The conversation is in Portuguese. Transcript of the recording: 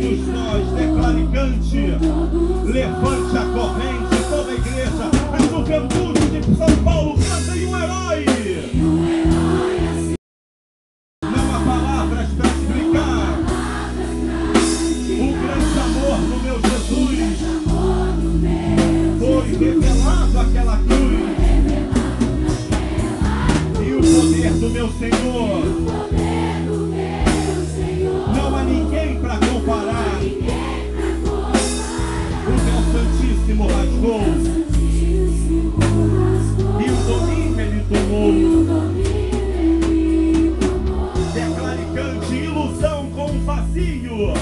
todos nós, declare, cante, levante a corrente, toda a igreja, a juventude de São Paulo, cantem um herói. Não há palavras para explicar o grande amor do meu Jesus. Foi revelado aquela cruz e o poder do meu Senhor. Não há ninguém para comparar. O véu santíssimo rasgou e o domínio ele tomou. Declare, cante, ilusão com vazio.